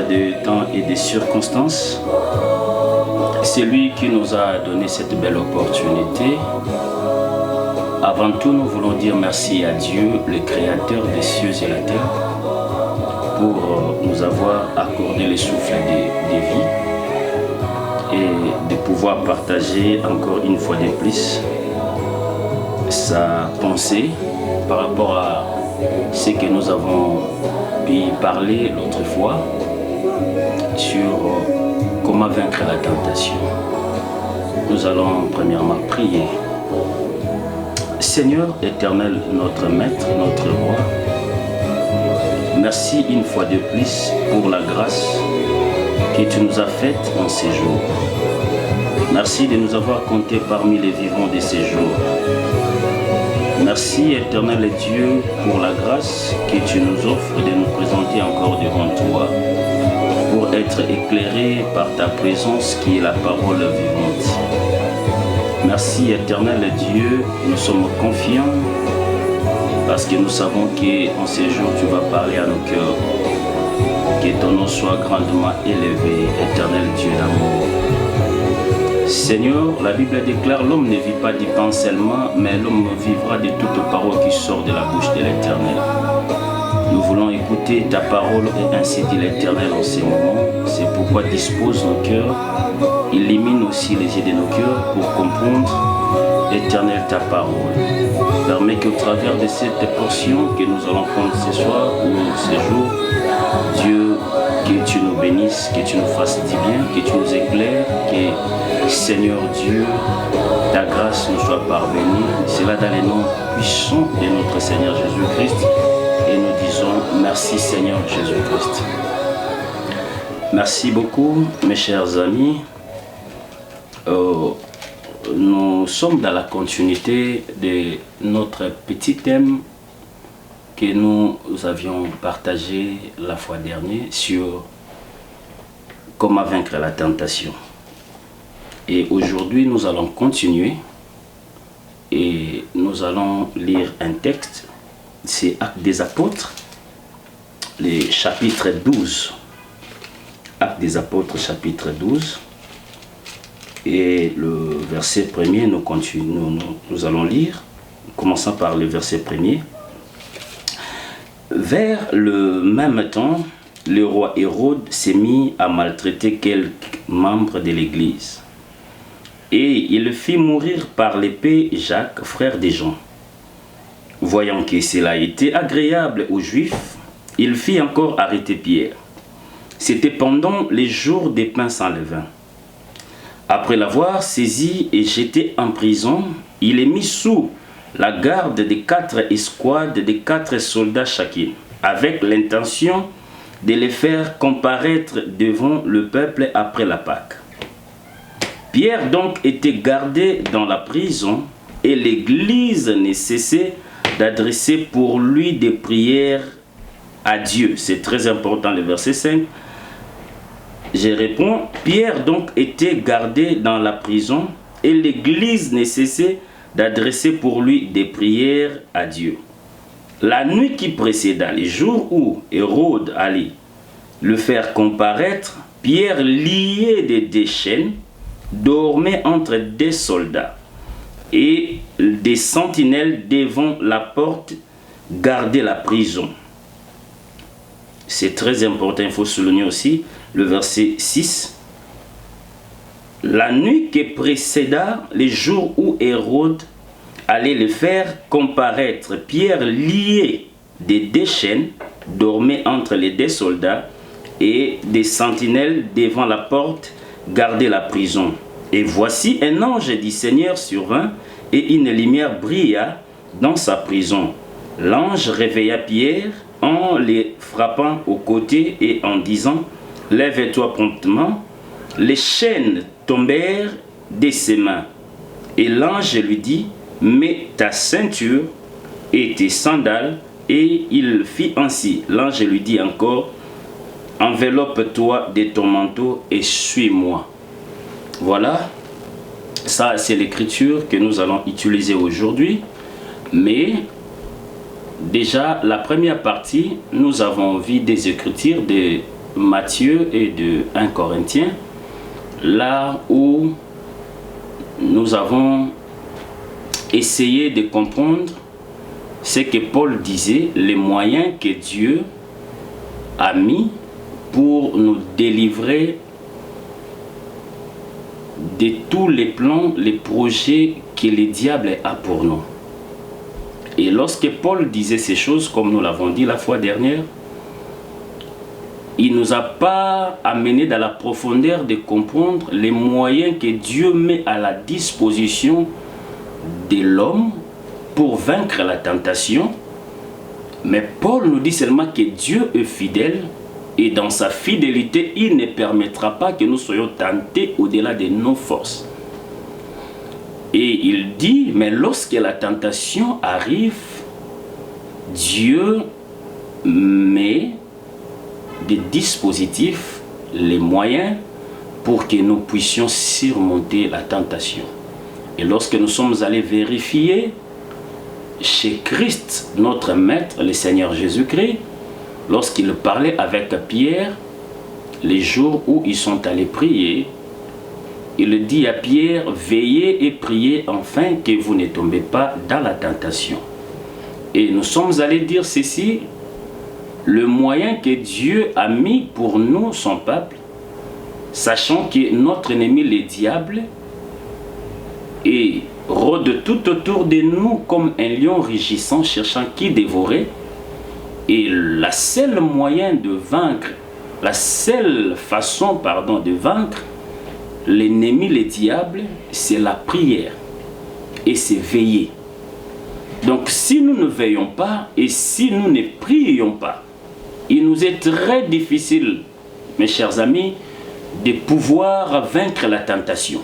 De temps et des circonstances. C'est lui qui nous a donné cette belle opportunité. Avant tout, nous voulons dire merci à Dieu, le créateur des cieux et la terre, pour nous avoir accordé le souffle de vie et de pouvoir partager encore une fois de plus sa pensée par rapport à ce que nous avons pu parler l'autre fois sur comment vaincre la tentation. Nous allons premièrement prier. Seigneur éternel, notre maître, notre roi, merci une fois de plus pour la grâce que tu nous as faite en ces jours. Merci de nous avoir comptés parmi les vivants de ces jours. Merci éternel Dieu pour la grâce que tu nous offres de nous présenter encore devant toi, pour être éclairé par ta présence qui est la parole vivante. Merci éternel Dieu, nous sommes confiants parce que nous savons qu'en ces jours tu vas parler à nos cœurs. Que ton nom soit grandement élevé, éternel Dieu d'amour. Seigneur, la Bible déclare l'homme ne vit pas du pain seulement, mais l'homme vivra de toute parole qui sort de la bouche de l'Éternel. Nous voulons écouter ta parole et ainsi dit l'Éternel en ces moments. C'est pourquoi dispose nos cœurs, illumine aussi les yeux de nos cœurs pour comprendre, Éternel, ta parole. Permets qu'au travers de cette portion que nous allons prendre ce soir ou ce jour, Dieu, que tu nous bénisses, que tu nous fasses du bien, que tu nous éclaires, que Seigneur Dieu, ta grâce nous soit parvenue. Cela dans les noms puissants de notre Seigneur Jésus-Christ. Et nous disons merci Seigneur Jésus-Christ. Merci beaucoup mes chers amis. Nous sommes dans la continuité de notre petit thème que nous avions partagé la fois dernière sur comment vaincre la tentation. Et aujourd'hui nous allons continuer et nous allons lire un texte. C'est Actes des Apôtres, le chapitre 12. Actes des Apôtres, chapitre 12. Et le verset premier, nous allons lire, commençant par le verset premier. Vers le même temps, le roi Hérode s'est mis à maltraiter quelques membres de l'Église. Et il fit mourir par l'épée Jacques, frère de Jean. Voyant que cela était agréable aux Juifs, il fit encore arrêter Pierre. C'était pendant les jours des pains sans levain. Après l'avoir saisi et jeté en prison, il est mis sous la garde de 4 escouades de 4 soldats chacune, avec l'intention de les faire comparaître devant le peuple après la Pâque. Pierre donc était gardé dans la prison et l'Église ne cessait d'adresser pour lui des prières à Dieu. C'est très important le verset 5. Je réponds, Pierre donc était gardé dans la prison et l'Église ne cessait d'adresser pour lui des prières à Dieu. La nuit qui précéda, les jours où Hérode allait le faire comparaître, Pierre, lié de deux chaînes, dormait entre des soldats, et des sentinelles devant la porte gardaient la prison. C'est très important, il faut souligner aussi le verset 6. La nuit qui précéda les jours où Hérode allait le faire comparaître, Pierre, lié de deux chaînes, dormait entre les deux soldats, et des sentinelles devant la porte gardaient la prison. Et voici un ange du Seigneur survint, et une lumière brilla dans sa prison. L'ange réveilla Pierre en les frappant au côté et en disant « Lève-toi promptement ». Les chaînes tombèrent de ses mains. Et l'ange lui dit « Mets ta ceinture et tes sandales ». Et il fit ainsi. L'ange lui dit encore « Enveloppe-toi de ton manteau et suis-moi ». Voilà, ça c'est l'écriture que nous allons utiliser aujourd'hui. Mais déjà, la première partie, nous avons vu des écritures de Matthieu et de 1 Corinthiens, là où nous avons essayé de comprendre ce que Paul disait, les moyens que Dieu a mis pour nous délivrer de tous les plans, les projets que le diable a pour nous. Et lorsque Paul disait ces choses, comme nous l'avons dit la fois dernière, il ne nous a pas amené dans la profondeur de comprendre les moyens que Dieu met à la disposition de l'homme pour vaincre la tentation. Mais Paul nous dit seulement que Dieu est fidèle, et dans sa fidélité, il ne permettra pas que nous soyons tentés au-delà de nos forces. Et il dit, mais lorsque la tentation arrive, Dieu met des dispositifs, les moyens pour que nous puissions surmonter la tentation. Et lorsque nous sommes allés vérifier chez Christ, notre Maître, le Seigneur Jésus-Christ, lorsqu'il parlait avec Pierre, les jours où ils sont allés prier, il dit à Pierre, veillez et priez afin que vous ne tombez pas dans la tentation. Et nous sommes allés dire ceci, le moyen que Dieu a mis pour nous, son peuple, sachant que notre ennemi, le diable, rôde tout autour de nous comme un lion rugissant, cherchant qui dévorer. Et la seule moyen de vaincre, la seule façon, de vaincre l'ennemi, le diable, c'est la prière. Et c'est veiller. Donc si nous ne veillons pas et si nous ne prions pas, il nous est très difficile, mes chers amis, de pouvoir vaincre la tentation.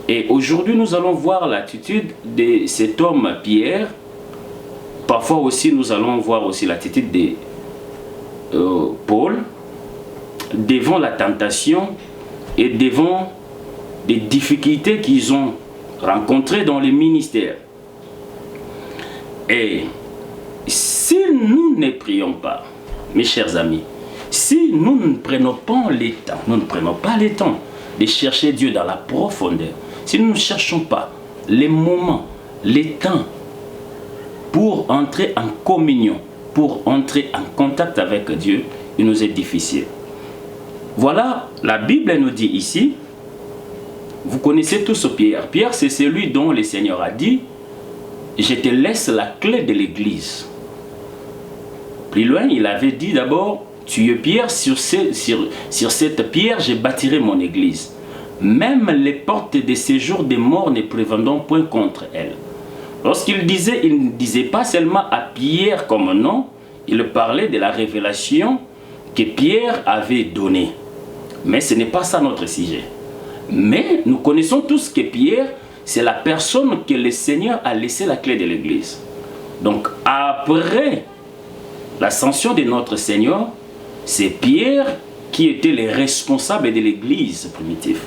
Et aujourd'hui, nous allons voir l'attitude de cet homme Pierre. Parfois aussi, nous allons voir aussi l'attitude de Paul devant la tentation et devant des difficultés qu'ils ont rencontrées dans le ministère. Et si nous ne prions pas, mes chers amis, si nous ne prenons pas le temps de chercher Dieu dans la profondeur, si nous ne cherchons pas les moments, les temps pour entrer en communion, pour entrer en contact avec Dieu, il nous est difficile. Voilà, la Bible nous dit ici, vous connaissez tous Pierre. Pierre, c'est celui dont le Seigneur a dit, je te laisse la clé de l'église. Plus loin, il avait dit d'abord, tu es Pierre, sur cette pierre, je bâtirai mon église. Même les portes de séjour des morts ne prévaudront point contre elle. Lorsqu'il disait, il ne disait pas seulement à Pierre comme nom, il parlait de la révélation que Pierre avait donnée. Mais ce n'est pas ça notre sujet. Mais nous connaissons tous que Pierre, c'est la personne que le Seigneur a laissé la clé de l'église. Donc après l'ascension de notre Seigneur, c'est Pierre qui était le responsable de l'église primitive.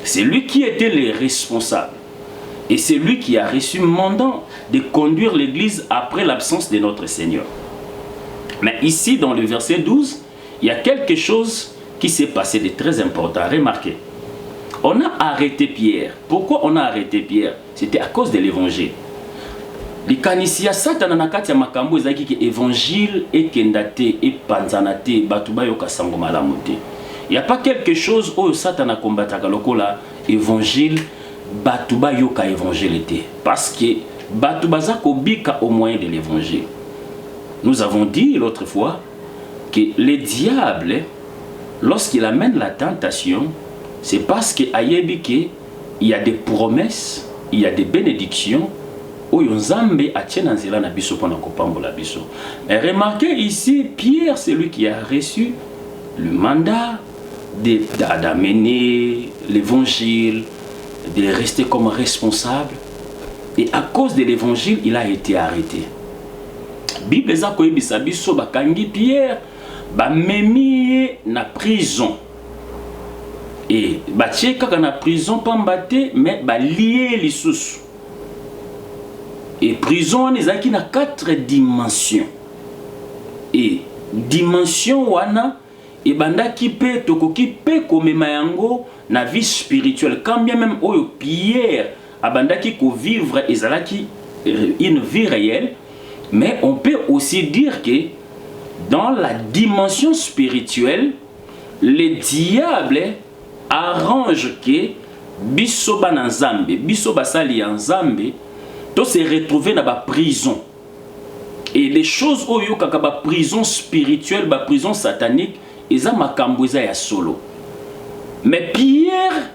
C'est lui qui était le responsable. Et c'est lui qui a reçu mandat de conduire l'église après l'absence de notre Seigneur. Mais ici, dans le verset 12, il y a quelque chose qui s'est passé de très important. Remarquez, on a arrêté Pierre. Pourquoi on a arrêté Pierre? C'était à cause de l'évangile. Likanisia Satan na kati ya makambo ezaki ki évangile ekendate et panzanate batuba yoka sango malamu te. Il y a pas quelque chose où Satan a combattu lokola évangile batuba yoka évangile te parce que batuba za kobika au moyen de l'évangile. Nous avons dit l'autre fois que le diable, lorsqu'il amène la tentation, c'est parce qu'il y a des promesses, il y a des bénédictions. Remarquez ici, Pierre, c'est lui qui a reçu le mandat d'amener l'évangile, de rester comme responsable. Et à cause de l'évangile, il a été arrêté. Bible biso bakangi Pierre ba memi na prison et ba kaka na prison pambate mais ba lié lisusu et prison on ezaki na 4 dimensions et dimension wana et bandaki pe tokoki pe komema yango na vie spirituelle quand bien même oyo Pierre abandaki ko vivre ezalaki une vie réelle. Mais on peut aussi dire que dans la dimension spirituelle, le diable arrange que bisoba na nzambe, bisoba sali en nzambe, to se retrouver dans la prison. Et les choses oyo kaka ba prison spirituelle, ba prison satanique, eza makambo eza ya solo. Mais Pierre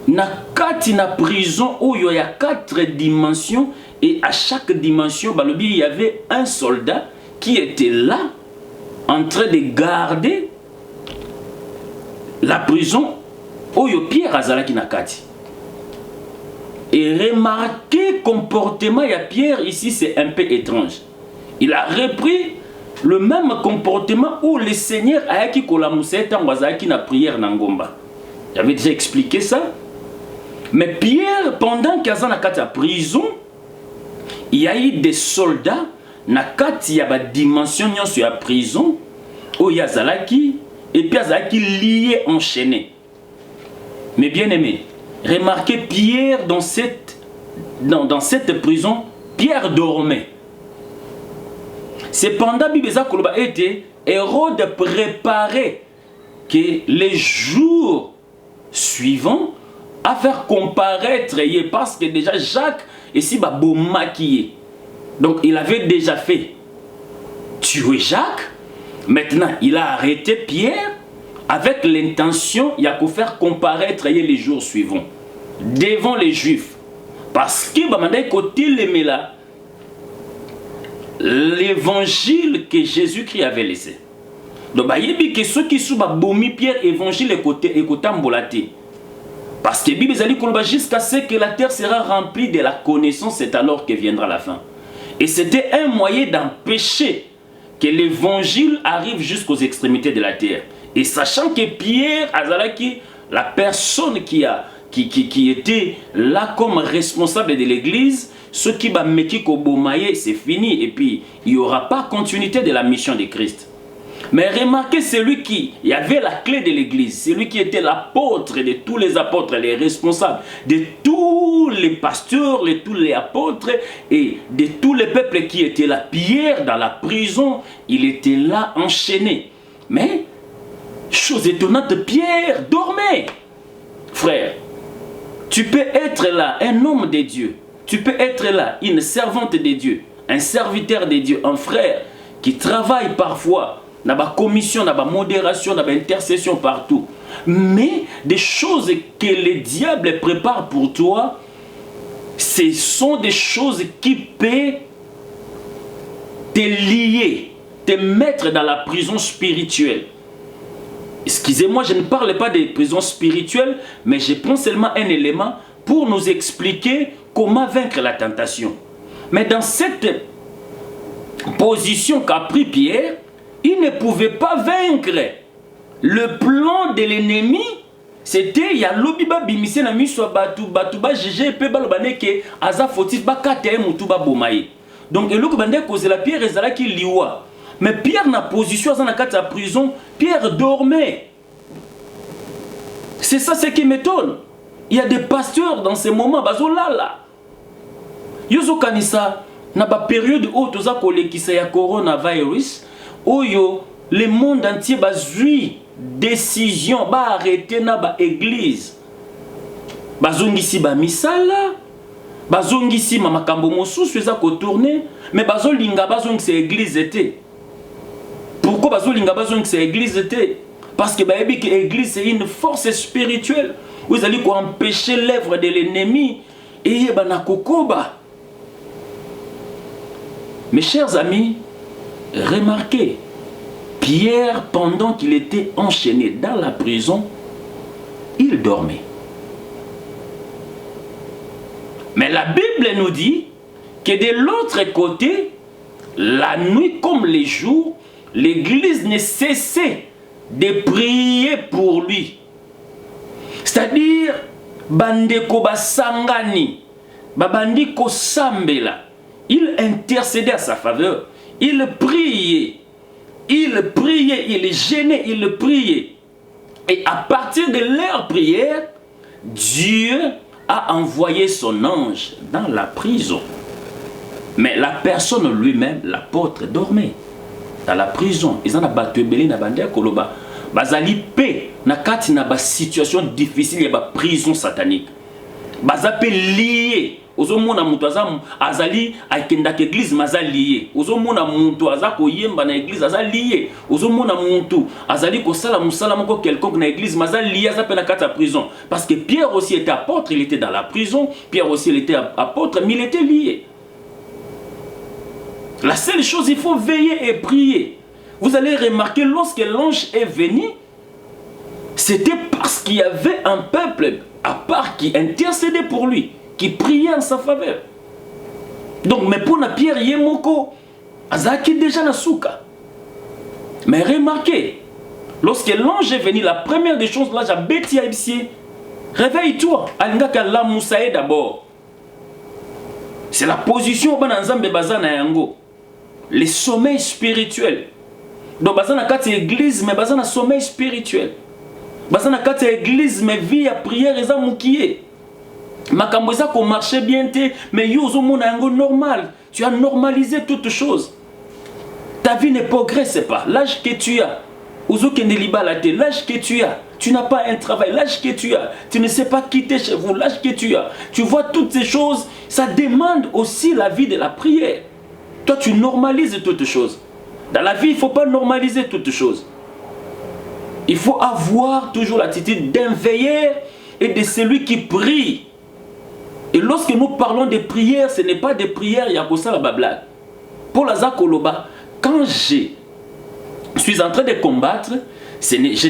na kati na prison oyo ya 4 dimensions. Et à chaque dimension, il y avait un soldat qui était là, en train de garder la prison où Pierre Azalaki Nakati. Et remarquez le comportement de Pierre ici, c'est un peu étrange. Il a repris le même comportement où le Seigneur a dit que la prière Nangomba. J'avais déjà expliqué ça. Mais Pierre, pendant qu'il est en prison, il y a eu des soldats na kati ya ba dimension sur la prison où il y a zalaki et puis zalaki lié enchaîné. Mais bien aimé, remarquez Pierre dans cette prison, Pierre dormait. Cependant Bibeza Koloba était Hérode préparé que les jours suivants à faire comparaître parce que déjà Jacques et si Babo maquillé. Donc il avait déjà fait tuer Jacques. Maintenant il a arrêté Pierre avec l'intention il y a qu'à faire comparaître les jours suivants devant les Juifs. Parce que l'évangile que Jésus-Christ avait laissé. Donc il y a ceux qui sont Pierre évangile et côté mbolaté. Parce que la Bible dit jusqu'à ce que la terre sera remplie de la connaissance, c'est alors que viendra la fin. Et c'était un moyen d'empêcher que l'évangile arrive jusqu'aux extrémités de la terre. Et sachant que Pierre Azalaki, la personne qui était là comme responsable de l'église, ce qui va mettre Kobomaye, c'est fini. Et puis, il n'y aura pas continuité de la mission de Christ. Mais remarquez, celui qui avait la clé de l'église, celui qui était l'apôtre de tous les apôtres, les responsables de tous les pasteurs, de tous les apôtres et de tous les peuples qui étaient là, Pierre dans la prison, il était là enchaîné. Mais, chose étonnante, Pierre dormait. Frère, tu peux être là, un homme de Dieu, tu peux être là, une servante de Dieu, un serviteur de Dieu, un frère qui travaille parfois dans la commission, dans la modération, dans l'intercession partout. Mais des choses que le diable prépare pour toi, ce sont des choses qui peuvent te lier, te mettre dans la prison spirituelle. Excusez-moi, je ne parle pas de prison spirituelle, mais je prends seulement un élément pour nous expliquer comment vaincre la tentation. Mais dans cette position qu'a pris Pierre, il ne pouvait pas vaincre. Le plan de l'ennemi, c'était il y a l'obiba bimisé na miso batuba jije pe balobane ke aza fotif ba kate mutuba bomaye. Donc eloko bande cause la Pierre ezala ki liwa Mais Pierre na position dans la prison, Pierre dormait. C'est ça ce qui m'étonne. Il y a des pasteurs dans ces moments, bazolala. Yozo kanisa na ba période où toza kolekisa ya coronavirus, oyo le monde entier bazui décision ba arrêter na ba église. Bazongisi ba misala, bazongisi ma makambo mosusu eza ko tourner, mais bazolinga bazongisa église était. Pourquoi bazolinga bazongisa église était? Parce que l'église c'est une force spirituelle. Vous allez empêcher l'œuvre de l'ennemi. Et banakokoba. Mes chers amis, remarquez, Pierre, pendant qu'il était enchaîné dans la prison, il dormait. Mais la Bible nous dit que de l'autre côté, la nuit comme les jours, l'église ne cessait de prier pour lui. C'est-à-dire, bandeko basangani, babandiko sambela, il intercédait à sa faveur. Il priait, il gênait, il priait. Et à partir de leur prière, Dieu a envoyé son ange dans la prison. Mais la personne lui-même, l'apôtre, dormait dans la prison. Ils en ont battu na bande koloba. Bazali pe na kati na ba situation difficile ya ba prison satanique. Bazape lié. Ozomona mutu azali akenda ke église mazali lié. Ozomona mutu azako yemba na église azali lié. Ozomona mutu azali ko sala musala moko quelconque na église mazali lié azape na kati ya prison. Parce que Pierre aussi était apôtre, il était dans la prison. Pierre aussi il était apôtre, mais il était lié. La seule chose, il faut veiller et prier. Vous allez remarquer, lorsque l'ange est venu, c'était parce qu'il y avait un peuple à part qui intercédait pour lui, qui priait en sa faveur. Donc, mais pour la Pierre Yemoko, Azaki déjà na souka. Mais remarquez, lorsque l'ange est venu, la première des choses, là, j'ai bêti à ici, réveille-toi, Alingaka la Moussaï d'abord. C'est la position Bananzambe Bazana Yango. Le sommeil spirituel. Donc, bazana kati église, mais bazana sommeil spirituel. Bazana kati église, mais vie à prière, eza mukiye. Makambo eza ko marcher bien te, mais yozo mona yango normal. Tu as normalisé toutes choses. Ta vie ne progresse pas. L'âge que tu as, ozo kende libalate, l'âge que tu as, tu n'as pas un travail, l'âge que tu as, tu ne sais pas quitter chez vous, l'âge que tu as. Tu vois toutes ces choses, ça demande aussi la vie de la prière. Toi, tu normalises toutes choses. Dans la vie, il ne faut pas normaliser toutes choses. Il faut avoir toujours l'attitude d'un veilleur et de celui qui prie. Et lorsque nous parlons de prières, ce n'est pas des prières Yakosa la Babla. Pour la Zakoloba, quand je suis en train de combattre, je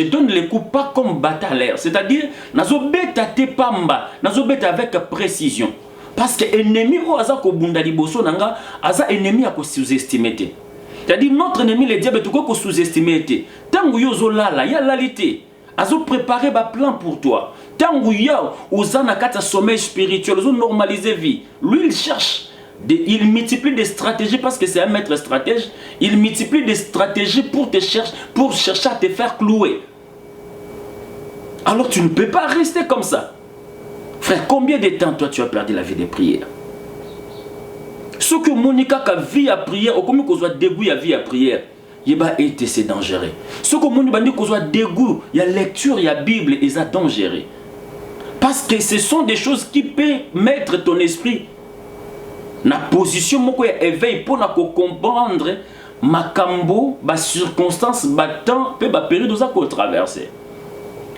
donne les coups pas comme battre à l'air. C'est-à-dire, nazobeta te pamba, nazobeta avec précision. Parce que l'ennemi ou aza ko bunda liboso nanga aza ennemi a ko sous-estimer. C'est-à-dire notre ennemi le diable tout ko sous-estimer. Tangu yozo lala ya lalité. Azo préparer ba plan pour toi. Tangu ya ozana kata sommeil spirituel, ozo normaliser vie. Lui il cherche il multiplie des stratégies parce que c'est un maître stratège, il multiplie des stratégies pour chercher à te faire clouer. Alors tu ne peux pas rester comme ça. Frère, combien de temps toi tu as perdu la vie de prière? Ce que Monica a vie à prière, ou comme qu'on soit dégoût à vie à prière, c'est dangereux. Ce que Monica a soit dégoût, il y a lecture, il y a Bible, et c'est dangereux. Parce que ce sont des choses qui peuvent mettre ton esprit na position moko ya éveil pour na comprendre makambo, ba circonstances, ba temps, pe ba période osa ko traverser.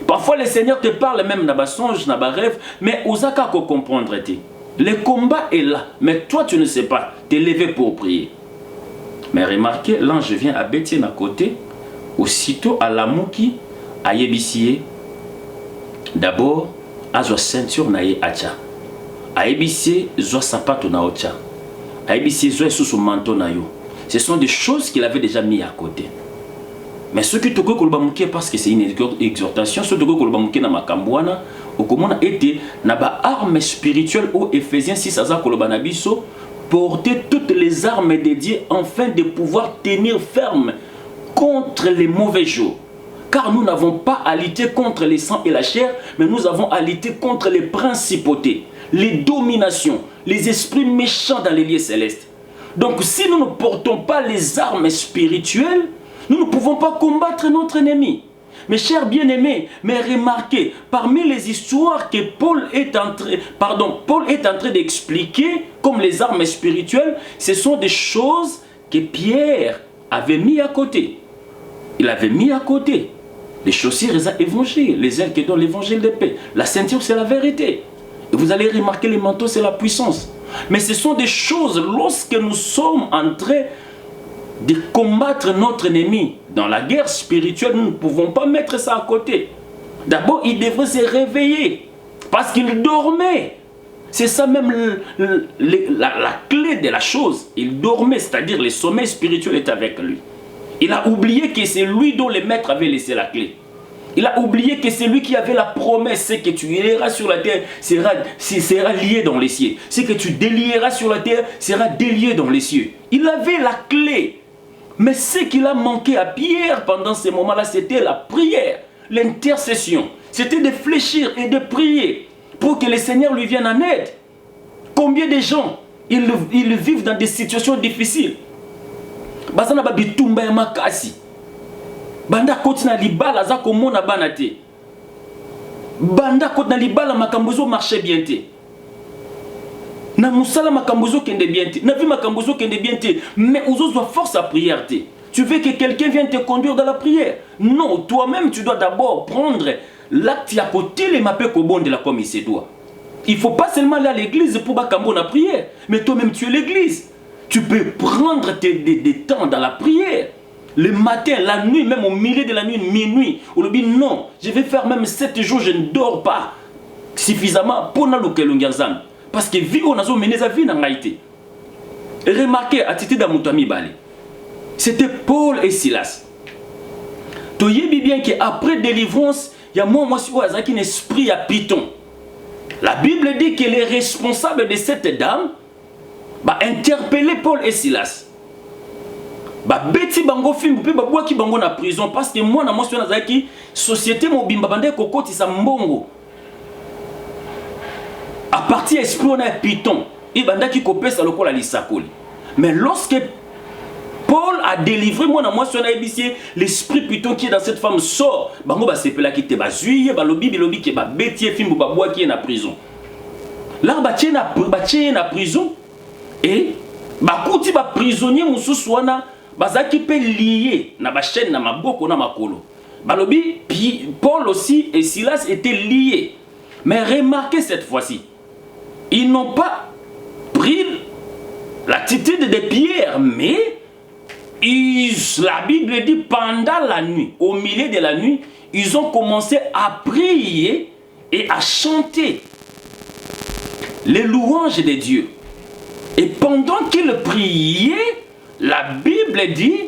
Parfois le Seigneur te parle même dans un songe, dans un rêve, mais osaka ko comprendre te. Le combat est là, mais toi tu ne sais pas, t'es levé pour prier. Mais remarquez, l'ange vient à Béthien à côté, aussitôt à la mouki, à Yébisier. D'abord, à sa ceinture naïe acha. À Yébisier, sa sapato na ocha. À Yébisier, sous son manteau na yo. Ce sont des choses qu'il avait déjà mis à côté. Mais ce qui te dit parce que c'est une exhortation, ce qui te dit na makambwana, au comment a été na ba arme spirituelle au Éphésiens 6 aza koloba na biso porter toutes les armes de Dieu afin de pouvoir tenir ferme contre les mauvais jours. Car nous n'avons pas à lutter contre les sangs et la chair, mais nous avons à lutter contre les principautés, les dominations, les esprits méchants dans les lieux célestes. Donc si nous ne portons pas les armes spirituelles, nous ne pouvons pas combattre notre ennemi. Mes chers bien-aimés, mais remarquez, parmi les histoires que Paul est en train d'expliquer comme les armes spirituelles, ce sont des choses que Pierre avait mis à côté. Il avait mis à côté les chaussures évangiles, les ailes qui donnent l'évangile de paix. La ceinture, c'est la vérité. Et vous allez remarquer, les manteaux, c'est la puissance. Mais ce sont des choses, lorsque nous sommes en train de combattre notre ennemi dans la guerre spirituelle, nous ne pouvons pas mettre ça à côté. D'abord, il devrait se réveiller parce qu'il dormait. C'est ça même la clé de la chose. Il dormait, c'est-à-dire le sommeil spirituel est avec lui. Il a oublié que c'est lui dont le maître avait laissé la clé. Il a oublié que c'est lui qui avait la promesse. Ce que tu lieras sur la terre sera lié dans les cieux. Ce que tu délieras sur la terre sera délié dans les cieux. Il avait la clé. Mais ce qu'il a manqué à Pierre pendant ces moments-là, c'était la prière, l'intercession. C'était de fléchir et de prier pour que le Seigneur lui vienne en aide. Combien de gens, ils vivent dans des situations difficiles. Bazana ba bitumba ya makasi. Banda koti na libala za komona bana te. Banda koti na libala makambozo marché bien te. Na musala makambozo kende bien te. Na vi makambozo kende bien te. Mais ouzozwa force à prière te. Tu veux que quelqu'un vienne te conduire dans la prière? Non, toi-même tu dois d'abord prendre l'acte à côté les mapé kobonde la comme il se doit. Il ne faut pas seulement aller à l'église pour bakambo na prière, mais toi-même tu es l'église. Tu peux prendre des temps dans la prière. Le matin, la nuit, même au milieu de la nuit, minuit. Ou le dit non, je vais faire même 7 jours, je ne dors pas suffisamment pour na lukelungazam. Parce que vie on a mené sa vie dans l'haïté. Remarquez, attitude à Moutami Bali. C'était Paul et Silas. Tu sais bien qu'après délivrance, il y a moi un esprit à Python. La Bible dit que les responsables de cette dame interpeller Paul et Silas. Beti bango film pe babwa ki bango na prison parce que moi na motion na zaki société mobimba bande kokoti sa mbongo. À partir esprit on a Python, il banda ki kopesa lokola lisakoli. Mais lorsque Paul a délivré moi na motion na ebisier l'esprit Python qui est dans cette femme sort, bango ba sepela ki te bazuye ba lobi bilobi ke ba beti film babwa ki est na prison. Là ba tie na prison. Et bakuti ba prisonnier mususu wana bazaki pe lié na ba chaîne na maboko na makolo. Balobi Paul aussi et Silas étaient liés. Mais remarquez cette fois-ci, ils n'ont pas pris l'attitude de Pierre, mais la Bible dit pendant la nuit, au milieu de la nuit, ils ont commencé à prier et à chanter les louanges de Dieu. Et pendant qu'ils priaient, la Bible dit,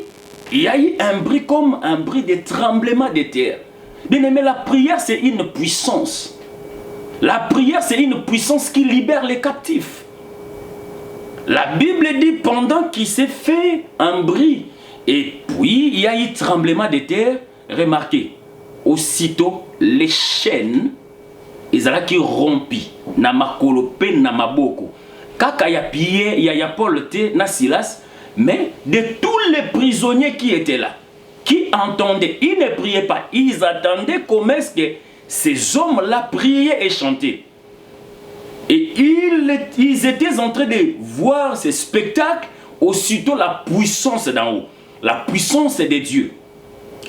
il y a eu un bruit comme un bruit de tremblement de terre. Bien aimé, la prière c'est une puissance. La prière c'est une puissance qui libère les captifs. La Bible dit, pendant qu'il s'est fait un bruit, et puis il y a eu tremblement de terre, remarquez, aussitôt les chaînes, ils allaient qui rompis, na makolo pe na maboko. Kaka ya Pierre, ya Paul te, na Silas, mais de tous les prisonniers qui étaient là, qui entendaient, ils ne priaient pas, ils attendaient comment est-ce que ces hommes-là priaient et chantaient. Et ils étaient en train de voir ces spectacles, aussitôt la puissance d'en haut, la puissance de Dieu,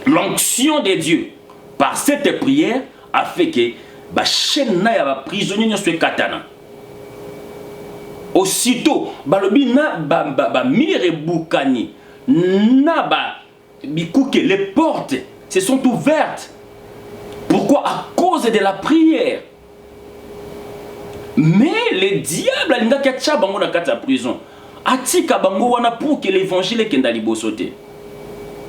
l'onction de Dieu, par cette prière, a fait que la chaîne na prisonnier soit katana. Aussitôt, balobi na mire boukani, na bikouke, les portes se sont ouvertes. Pourquoi? À cause de la prière. Mais le diable alinga kacha bango na kata prison. Atika bango wana pour que l'évangile kenda liboso te.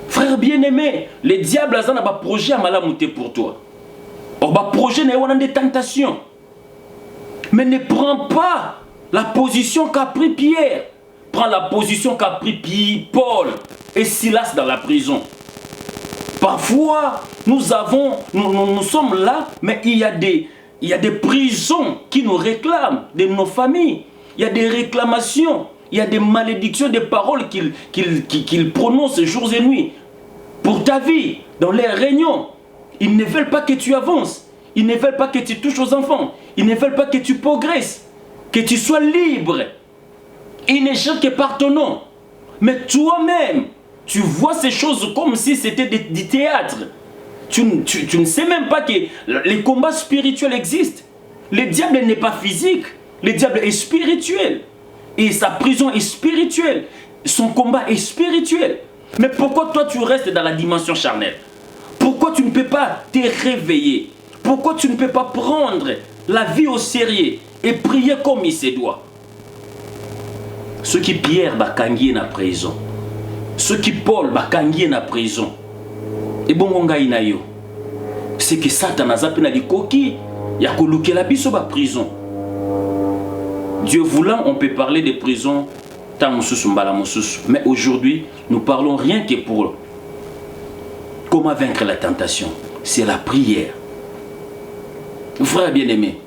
Frère bien-aimé, le diable a un projet à malamouté pour toi. Or ba projet na wana des tentations. Mais ne prends pas la position qu'a pris Pierre. prend la position qu'a pris Paul et Silas dans la prison. Parfois, nous sommes là, mais il y a des prisons qui nous réclament de nos familles. Il y a des réclamations, il y a des malédictions, des paroles qu'ils prononcent jours et nuits pour ta vie, dans les réunions. Ils ne veulent pas que tu avances. Ils ne veulent pas que tu touches aux enfants. Ils ne veulent pas que tu progresses, que tu sois libre. Ils ne cherchent que par ton nom. Mais toi-même, tu vois ces choses comme si c'était du théâtre. Tu ne sais même pas que les combats spirituels existent. Le diable n'est pas physique. Le diable est spirituel. Et sa prison est spirituelle. Son combat est spirituel. Mais pourquoi toi tu restes dans la dimension charnelle? Pourquoi tu ne peux pas te réveiller? Pourquoi tu ne peux pas prendre la vie au sérieux et prier comme il se doit? Ceux qui Pierre bakangiye na prison, ceux qui Paul bakangiye na prison, et bon ngai na yo, c'est que Satan azape na likoki ya kolukela biso ba prison. Dieu voulant, on peut parler de prison ta mususu mbala mususu, mais aujourd'hui nous parlons rien que pour comment vaincre la tentation. C'est la prière. Frère bien-aimé,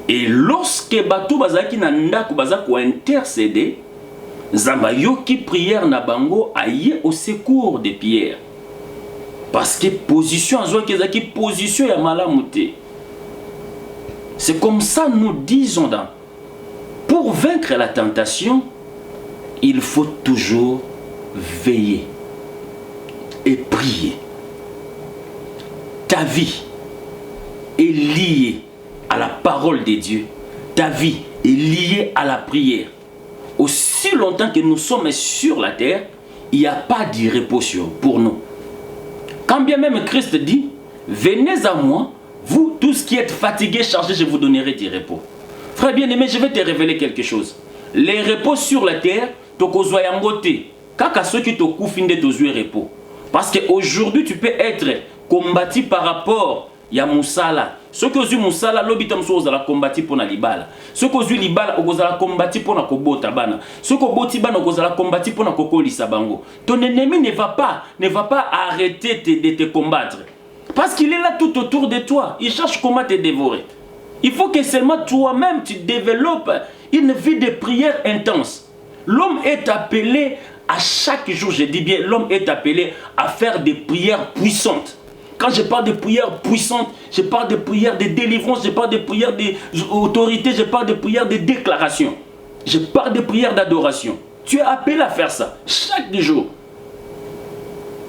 et lorsque Batou Bazaki Nanda Bazako a intercédé, Zambayoki prière na bango aille au secours de Pierre. Parce que position Azouaki position ya malamute. C'est comme ça nous disons dans. Pour vaincre la tentation, il faut toujours veiller et prier. Ta vie est liée à la parole de Dieu. Ta vie est liée à la prière. Aussi longtemps que nous sommes sur la terre, il n'y a pas de repos pour nous. Quand bien même Christ dit, venez à moi, vous tous qui êtes fatigués, chargés, je vous donnerai du repos. Frère bien-aimé, je vais te révéler quelque chose. Les repos sur la terre, tokozoyangote, kaka ceux qui te koufinde tozoue repos. Parce qu'aujourd'hui, tu peux être combattu par rapport ya musala. Ceux qui ont musala, l'obitam so ozala combattu pour na libala. Ceux qui ont libala, ozala combattu pour na kobota bana. Ceux qui ont boti bana, ozala combattu pour na kokolisa bango. Ton ennemi ne va pas arrêter de te combattre. Parce qu'il est là tout autour de toi. Il cherche comment te dévorer. Il faut que seulement toi-même tu développes une vie de prière intense. L'homme est appelé à chaque jour, je dis bien, l'homme est appelé à faire des prières puissantes. Quand je parle de prières puissantes, je parle de prières de délivrance, je parle de prières d'autorité, je parle de prières de déclaration. Je parle de prières d'adoration. Tu es appelé à faire ça chaque jour.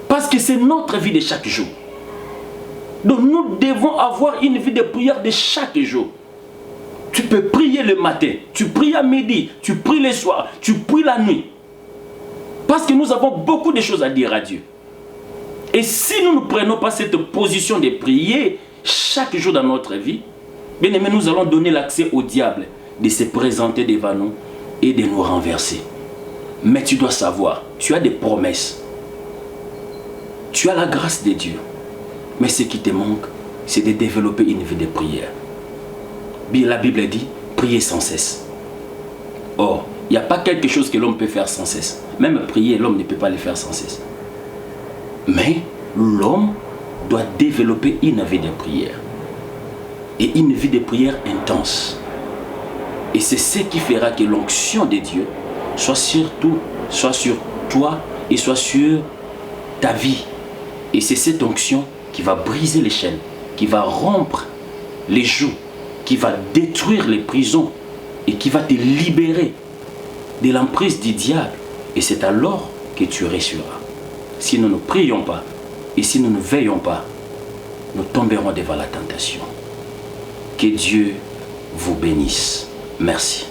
Parce que c'est notre vie de chaque jour. Donc nous devons avoir une vie de prière de chaque jour. Tu peux prier le matin, tu pries à midi, tu pries le soir, tu pries la nuit. Parce que nous avons beaucoup de choses à dire à Dieu. Et si nous ne prenons pas cette position de prier chaque jour dans notre vie, bien aimé, nous allons donner l'accès au diable de se présenter devant nous et de nous renverser. Mais tu dois savoir, tu as des promesses. Tu as la grâce de Dieu. Mais ce qui te manque, c'est de développer une vie de prière. La Bible dit, priez sans cesse. Or, il n'y a pas quelque chose que l'homme peut faire sans cesse. Même prier, l'homme ne peut pas le faire sans cesse. Mais l'homme doit développer une vie de prière. Et une vie de prière intense. Et c'est ce qui fera que l'onction de Dieu soit sur toi et soit sur ta vie. Et c'est cette onction qui va briser les chaînes, qui va rompre les jougs, qui va détruire les prisons et qui va te libérer de l'emprise du diable. Et c'est alors que tu réussiras. Si nous ne prions pas et si nous ne veillons pas, nous tomberons devant la tentation. Que Dieu vous bénisse. Merci.